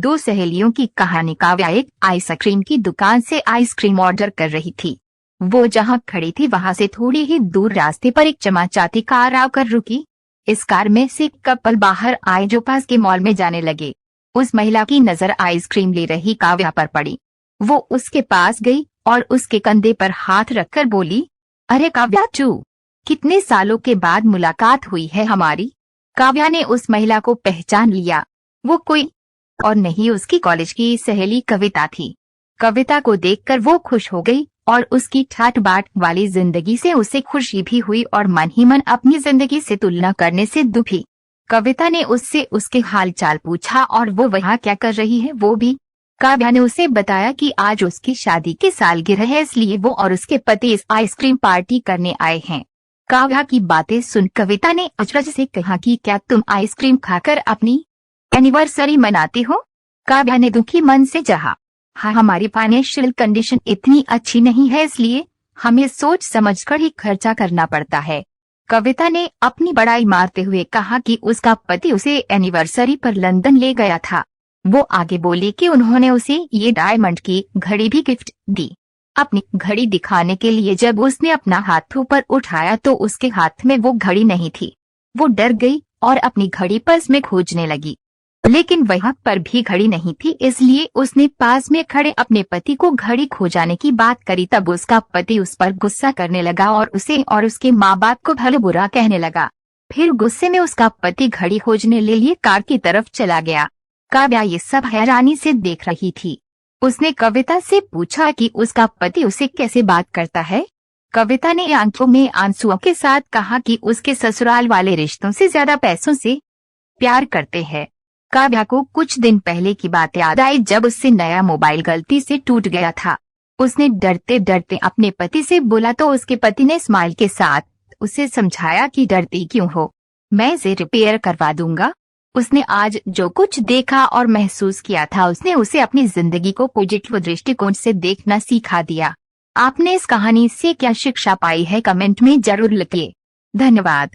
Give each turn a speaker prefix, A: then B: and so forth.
A: दो सहेलियों की कहानी। काव्या एक आइसक्रीम की दुकान से आइसक्रीम ऑर्डर कर रही थी। वो जहां खड़ी थी वहां से थोड़ी ही दूर रास्ते पर एक चमचाती कार आकर रुकी। इस कार में से एक कपल बाहर आए जो पास के मॉल में जाने लगे। उस महिला की नजर आइसक्रीम ले रही काव्या पर पड़ी। वो उसके पास गई और उसके कंधे पर हाथ रखकर बोली, अरे काव्या तू, कितने सालों के बाद मुलाकात हुई है हमारी। काव्या ने उस महिला को पहचान लिया। वो कोई और नहीं, उसकी कॉलेज की सहेली कविता थी। कविता को देखकर वो खुश हो गई और उसकी ठाट बाट वाली जिंदगी से उसे खुशी भी हुई और मन ही मन अपनी जिंदगी से तुलना करने से दुखी। कविता ने उससे उसके हाल चाल पूछा और वो वहाँ क्या कर रही है वो भी। काव्या ने उसे बताया कि आज उसकी शादी की सालगिरह है, इसलिए वो और उसके पति इस आइसक्रीम पार्टी करने आए हैं। काव्या की बातें सुन कविता ने अचरज से कहा कि क्या तुम आइसक्रीम खाकर अपनी एनिवर्सरी मनाती हो। काव्या ने दुखी मन से कहा, हाँ, हमारी फाइनेंशियल कंडीशन इतनी अच्छी नहीं है, इसलिए हमें सोच समझकर ही खर्चा करना पड़ता है। कविता ने अपनी बड़ाई मारते हुए कहा कि उसका पति उसे एनिवर्सरी पर लंदन ले गया था। वो आगे बोली कि उन्होंने उसे ये डायमंड की घड़ी भी गिफ्ट दी। अपनी घड़ी दिखाने के लिए जब उसने अपना हाथ ऊपर उठाया तो उसके हाथ में वो घड़ी नहीं थी। वो डर गई और अपनी घड़ी पर्स में खोजने लगी, लेकिन वहां पर भी घड़ी नहीं थी। इसलिए उसने पास में खड़े अपने पति को घड़ी खो जाने की बात करी। तब उसका पति उस पर गुस्सा करने लगा और उसे और उसके माँ बाप को भला बुरा कहने लगा। फिर गुस्से में उसका पति घड़ी खोजने ले लिए कार की तरफ चला गया। काव्या ये सब हैरानी से देख रही थी। उसने कविता से पूछा कि उसका पति उसे कैसे बात करता है। कविता ने आंखों में आंसुओं के साथ कहा कि उसके ससुराल वाले रिश्तों से ज्यादा पैसों से प्यार करते हैं। काव्या को कुछ दिन पहले की बात याद आई जब उससे नया मोबाइल गलती से टूट गया था। उसने डरते डरते अपने पति से बोला तो उसके पति ने स्माइल के साथ उसे समझाया कि डरती क्यों हो, मैं इसे रिपेयर करवा दूंगा। उसने आज जो कुछ देखा और महसूस किया था उसने उसे अपनी जिंदगी को पॉजिटिव दृष्टिकोण से देखना सिखा दिया। आपने इस कहानी से क्या शिक्षा पाई है कमेंट में जरूर लिखिए। धन्यवाद।